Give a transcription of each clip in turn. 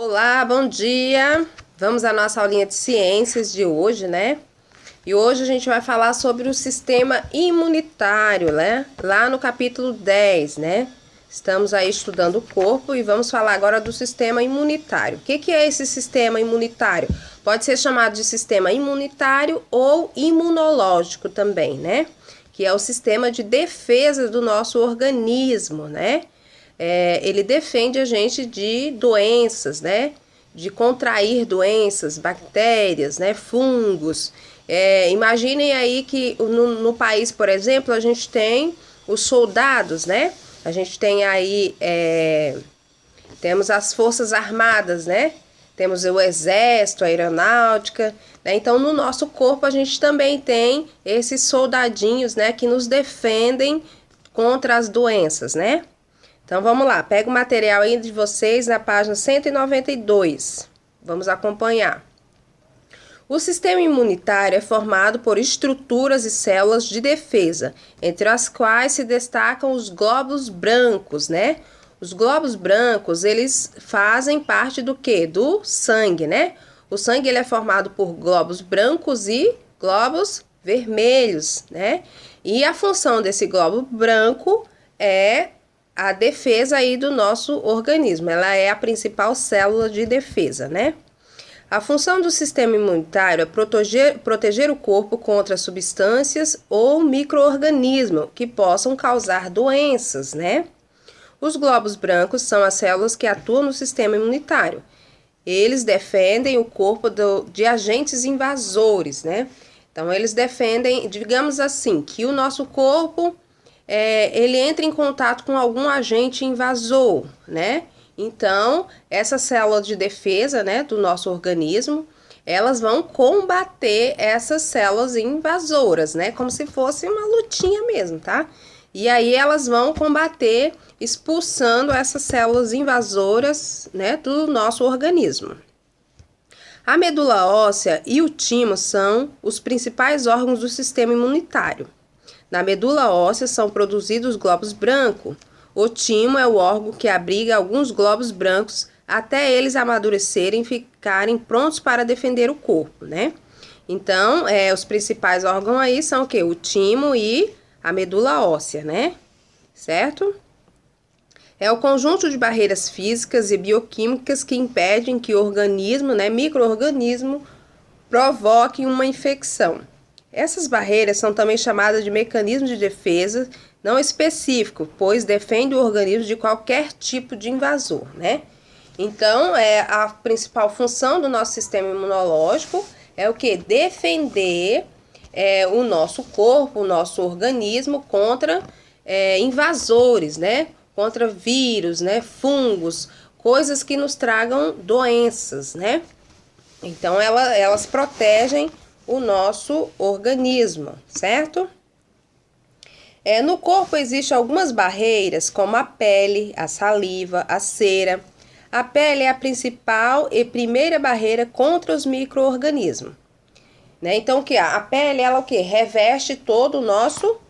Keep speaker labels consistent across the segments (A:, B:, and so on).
A: Olá, bom dia! Vamos à nossa aulinha de ciências de hoje, né? E hoje a gente vai falar sobre o sistema imunitário, né? Lá no capítulo 10, né? Estamos aí estudando o corpo e vamos falar agora do sistema imunitário. O que é esse sistema imunitário? Pode ser chamado de sistema imunitário ou imunológico também, né? Que é o sistema de defesa do nosso organismo, né? Ele defende a gente de doenças, né? De contrair doenças, bactérias, né? Fungos. Imaginem aí que no país, por exemplo, a gente tem os soldados, né? A gente tem aí, temos as forças armadas, né? Temos o exército, a aeronáutica, né? Então, no nosso corpo, a gente também tem esses soldadinhos, né? Que nos defendem contra as doenças, né? Então, vamos lá. Pega o material aí de vocês na página 192. Vamos acompanhar. O sistema imunitário é formado por estruturas e células de defesa, entre as quais se destacam os glóbulos brancos, né? Os glóbulos brancos, eles fazem parte do quê? Do sangue, né? O sangue, ele é formado por glóbulos brancos e glóbulos vermelhos, né? E a função desse glóbulo branco é a defesa aí do nosso organismo. Ela é a principal célula de defesa, né? A função do sistema imunitário é proteger o corpo contra substâncias ou micro-organismos que possam causar doenças, né? Os glóbulos brancos são as células que atuam no sistema imunitário. Eles defendem o corpo de agentes invasores, né? Então, eles defendem, digamos assim, que o nosso corpo ele entra em contato com algum agente invasor, né? Então, essas células de defesa, né, do nosso organismo, elas vão combater essas células invasoras, né? Como se fosse uma lutinha mesmo, tá? E aí elas vão combater expulsando essas células invasoras, né, do nosso organismo. A medula óssea e o timo são os principais órgãos do sistema imunitário. Na medula óssea são produzidos glóbulos brancos. O timo é o órgão que abriga alguns glóbulos brancos até eles amadurecerem e ficarem prontos para defender o corpo, né? Então, os principais órgãos aí são o quê? O timo e a medula óssea, né? Certo? É o conjunto de barreiras físicas e bioquímicas que impedem que o organismo, né, micro-organismo, provoque uma infecção. Essas barreiras são também chamadas de mecanismos de defesa não específico, pois defende o organismo de qualquer tipo de invasor, né? Então, a principal função do nosso sistema imunológico é o que? Defender o nosso corpo, o nosso organismo contra invasores, né? Contra vírus, né? Fungos, coisas que nos tragam doenças, né? Então, elas protegem o nosso organismo, certo? No corpo existem algumas barreiras, como a pele, a saliva, a cera. A pele é a principal e primeira barreira contra os micro-organismos, né? Então, o que? A pele, ela o que? Reveste todo o nosso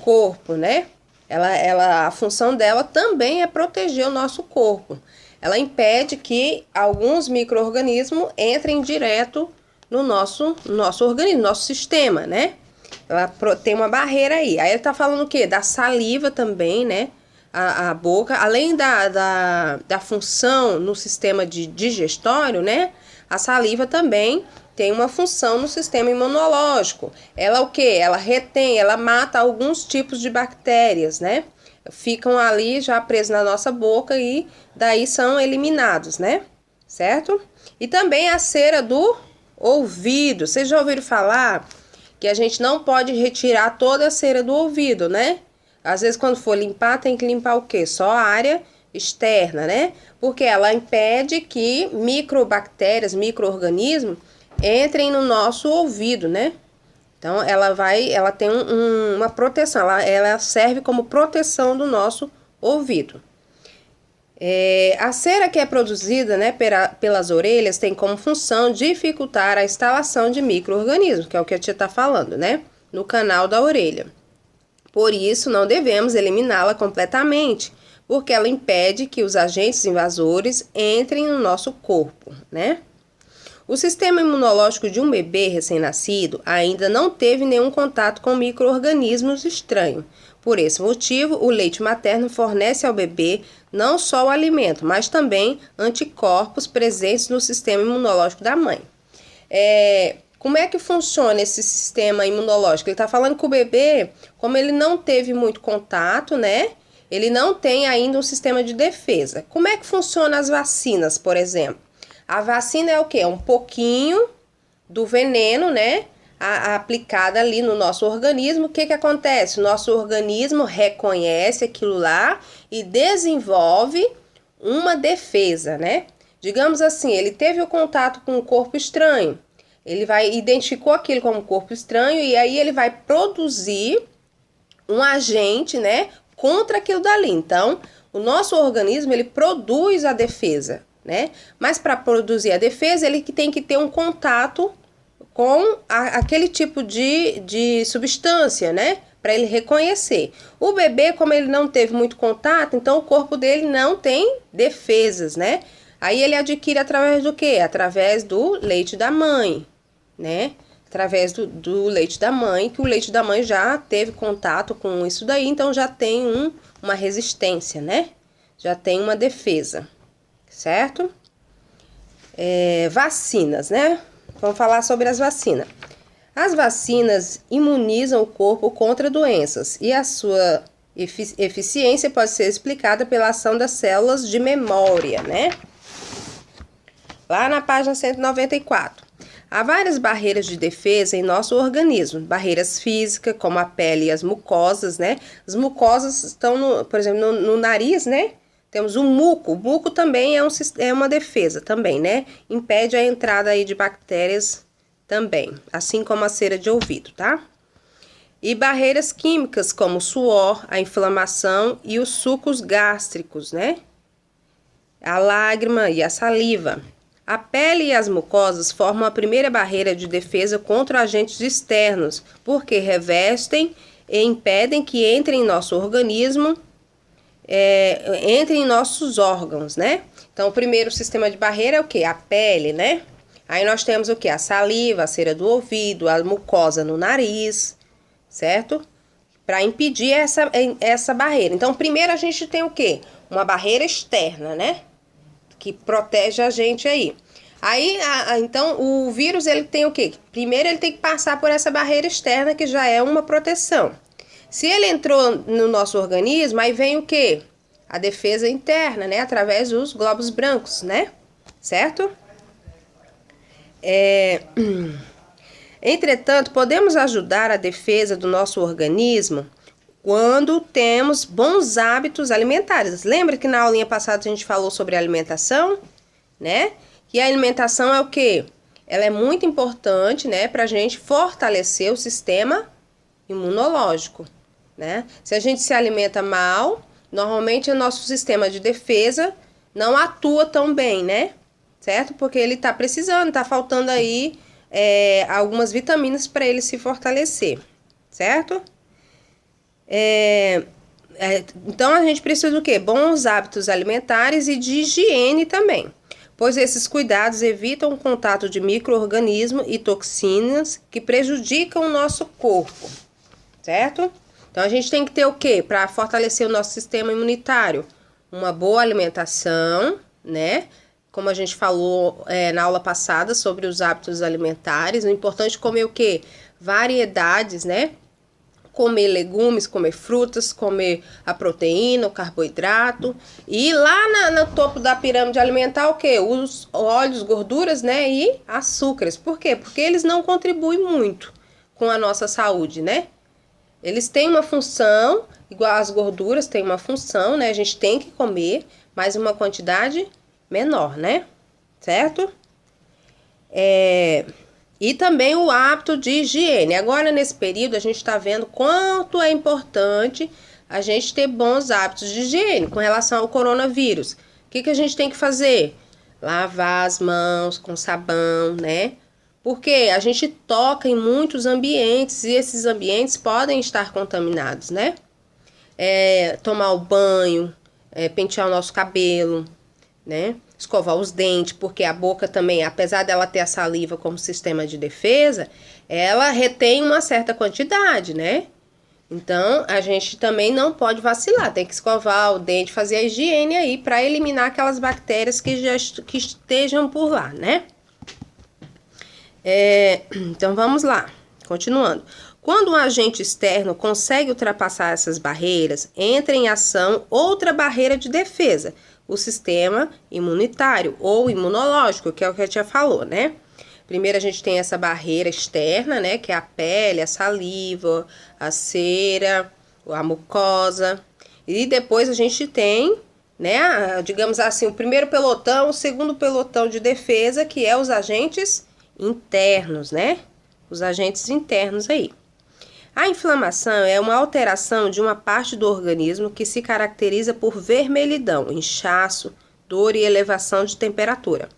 A: corpo, né? A função dela também é proteger o nosso corpo. Ela impede que alguns micro-organismos entrem direto no nosso organismo, nosso sistema, né? Ela tem uma barreira aí. Aí ele tá falando o quê? Da saliva também, né? A boca, além da função no sistema digestório, né? A saliva também tem uma função no sistema imunológico. Ela o quê? Ela retém, ela mata alguns tipos de bactérias, né? Ficam ali já presos na nossa boca e daí são eliminados, né? Certo? E também a cera do ouvido. Vocês já ouviram falar que a gente não pode retirar toda a cera do ouvido, né? Às vezes, quando for limpar, tem que limpar o quê? Só a área externa, né? Porque ela impede que microbactérias, micro-organismos entrem no nosso ouvido, né? Então, ela tem uma proteção, ela serve como proteção do nosso ouvido. A cera que é produzida, né, pelas orelhas tem como função dificultar a instalação de micro-organismos, que é o que a tia está falando, né, no canal da orelha. Por isso, não devemos eliminá-la completamente, porque ela impede que os agentes invasores entrem no nosso corpo, né? O sistema imunológico de um bebê recém-nascido ainda não teve nenhum contato com micro-organismos estranhos. Por esse motivo, o leite materno fornece ao bebê não só o alimento, mas também anticorpos presentes no sistema imunológico da mãe. Como é que funciona esse sistema imunológico? Ele está falando que o bebê, como ele não teve muito contato, né? Ele não tem ainda um sistema de defesa. Como é que funciona as vacinas, por exemplo? A vacina é o quê? É um pouquinho do veneno, né? Aplicada ali no nosso organismo. O que acontece? O nosso organismo reconhece aquilo lá e desenvolve uma defesa, né? Digamos assim, ele teve o contato com um corpo estranho. Ele identificou aquilo como corpo estranho e aí ele vai produzir um agente, né? Contra aquilo dali. Então, o nosso organismo, ele produz a defesa, né? Mas para produzir a defesa, ele tem que ter um contato com aquele tipo de substância, né? Para ele reconhecer. O bebê, como ele não teve muito contato, então o corpo dele não tem defesas, né? Aí ele adquire através do quê? Através do leite da mãe, né? Através do leite da mãe, que o leite da mãe já teve contato com isso daí, então já tem uma resistência, né? Já tem uma defesa, certo? Vacinas, né? Vamos falar sobre as vacinas. As vacinas imunizam o corpo contra doenças e a sua eficiência pode ser explicada pela ação das células de memória, né? Lá na página 194. Há várias barreiras de defesa em nosso organismo. Barreiras físicas, como a pele e as mucosas, né? As mucosas estão, por exemplo, no nariz, né? Temos o muco. O muco também é uma defesa, também, né? Impede a entrada aí de bactérias também, assim como a cera de ouvido, tá? E barreiras químicas, como o suor, a inflamação e os sucos gástricos, né? A lágrima e a saliva. A pele e as mucosas formam a primeira barreira de defesa contra agentes externos, porque revestem e impedem que entrem em nosso organismo, entrem em nossos órgãos, né? Então, o primeiro sistema de barreira é o quê? A pele, né? Aí nós temos o quê? A saliva, a cera do ouvido, a mucosa no nariz, certo? Para impedir essa barreira. Então, primeiro a gente tem o quê? Uma barreira externa, né? Que protege a gente aí. Aí, então, o vírus, ele tem o quê? Primeiro, ele tem que passar por essa barreira externa, que já é uma proteção. Se ele entrou no nosso organismo, aí vem o quê? A defesa interna, né? Através dos glóbulos brancos, né? Certo? Entretanto, podemos ajudar a defesa do nosso organismo quando temos bons hábitos alimentares. Lembra que na aulinha passada a gente falou sobre alimentação, né? E a alimentação é o quê? Ela é muito importante, né, para a gente fortalecer o sistema imunológico, né? Se a gente se alimenta mal, normalmente o nosso sistema de defesa não atua tão bem, né? Certo? Porque ele tá precisando, tá faltando aí algumas vitaminas para ele se fortalecer, certo? Então, a gente precisa do quê? Bons hábitos alimentares e de higiene também, pois esses cuidados evitam o contato de micro-organismos e toxinas que prejudicam o nosso corpo, certo? Então, a gente tem que ter o quê? Para fortalecer o nosso sistema imunitário? Uma boa alimentação, né? Como a gente falou na aula passada sobre os hábitos alimentares, o importante é comer o quê? Variedades, né? Comer legumes, comer frutas, comer a proteína, o carboidrato. E lá no topo da pirâmide alimentar, o quê? Os óleos, gorduras, né? E açúcares. Por quê? Porque eles não contribuem muito com a nossa saúde, né? Eles têm uma função, igual as gorduras têm uma função, né? A gente tem que comer, mas uma quantidade menor, né? Certo? E também o hábito de higiene. Agora, nesse período, a gente está vendo quanto é importante a gente ter bons hábitos de higiene com relação ao coronavírus. O que a gente tem que fazer? Lavar as mãos com sabão, né? Porque a gente toca em muitos ambientes e esses ambientes podem estar contaminados, né? Tomar o banho, pentear o nosso cabelo, né? Escovar os dentes, porque a boca também, apesar dela ter a saliva como sistema de defesa, ela retém uma certa quantidade, né? Então, a gente também não pode vacilar, tem que escovar o dente, fazer a higiene aí para eliminar aquelas bactérias que estejam por lá, né? Então, vamos lá, continuando. Quando um agente externo consegue ultrapassar essas barreiras, entra em ação outra barreira de defesa, o sistema imunitário ou imunológico, que é o que a tia falou, né? Primeiro a gente tem essa barreira externa, né, que é a pele, a saliva, a cera, a mucosa. E depois a gente tem, né, digamos assim, o primeiro pelotão, o segundo pelotão de defesa, que é os agentes internos, né? Os agentes internos aí. A inflamação é uma alteração de uma parte do organismo que se caracteriza por vermelhidão, inchaço, dor e elevação de temperatura.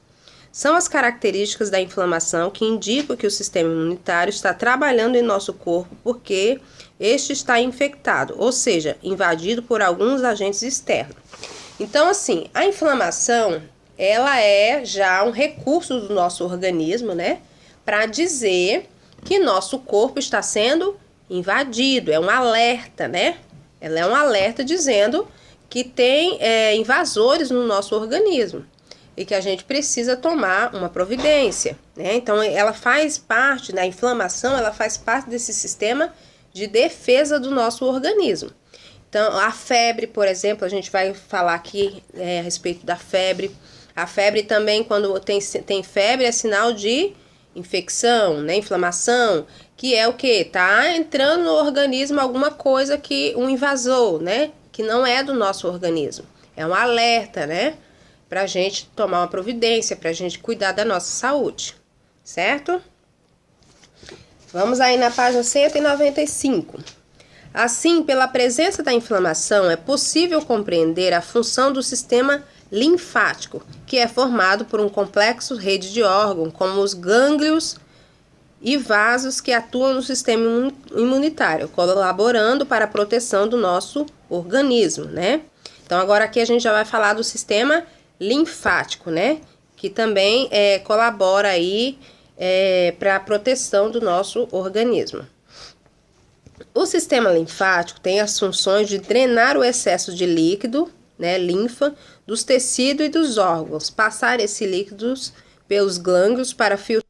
A: São as características da inflamação que indicam que o sistema imunitário está trabalhando em nosso corpo porque este está infectado, ou seja, invadido por alguns agentes externos. Então, assim, a inflamação, ela é já um recurso do nosso organismo, né, para dizer que nosso corpo está sendo invadido, é um alerta, né? Ela é um alerta dizendo que tem invasores no nosso organismo e que a gente precisa tomar uma providência, né? Então, ela faz parte, da inflamação, ela faz parte desse sistema de defesa do nosso organismo. Então, a febre, por exemplo, a gente vai falar aqui a respeito da febre. A febre também, quando tem febre, é sinal de infecção, né? Inflamação, que é o que? Tá entrando no organismo alguma coisa que um invasor, né? Que não é do nosso organismo. É um alerta, né? Pra gente tomar uma providência, pra gente cuidar da nossa saúde, certo? Vamos aí na página 195. Assim, pela presença da inflamação, é possível compreender a função do sistema linfático, que é formado por um complexo rede de órgãos, como os gânglios e vasos que atuam no sistema imunitário, colaborando para a proteção do nosso organismo, né? Então, agora aqui a gente já vai falar do sistema linfático, né? Que também colabora aí para a proteção do nosso organismo. O sistema linfático tem as funções de drenar o excesso de líquido, né, linfa, dos tecidos e dos órgãos, passar esses líquidos pelos gânglios para filtrar